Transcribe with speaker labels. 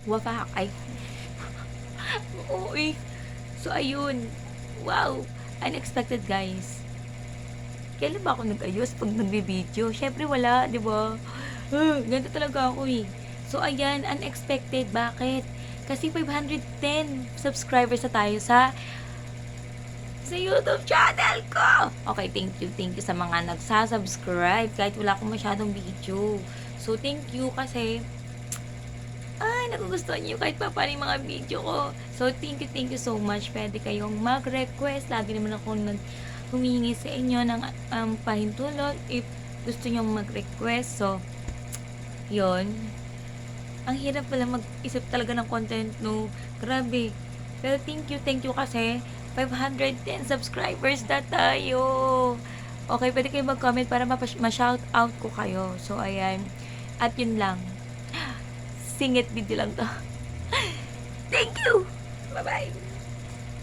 Speaker 1: Wafak ay oo, eh. So, ayun. Wow! Unexpected, guys. Kailan ba ako nag-ayos 'pag nagvi-video? Siyempre wala, 'di ba? Ganito talaga ako, eh. So, ayan, unexpected. Bakit? Kasi 510 subscribers na tayo sa YouTube channel ko. Okay, thank you. Thank you sa mga nagsa-subscribe kahit wala akong masyadong video. So, thank you kasi nagugustuhan niyo kahit papaano yung mga video ko. So, thank you so much. Pwede kayong mag-request. Lagi naman ako humihingi sa inyo ng pahintulot if gusto niyo mag-request. So, yon. Ang hirap pala mag-isip talaga ng content, no? Grabe. Pero thank you kasi 510 subscribers na tayo. Okay, pwede kayo mag-comment para ma-shout out ko kayo. So, ayan. At yun lang. Singit video lang to. Thank you! Bye-bye!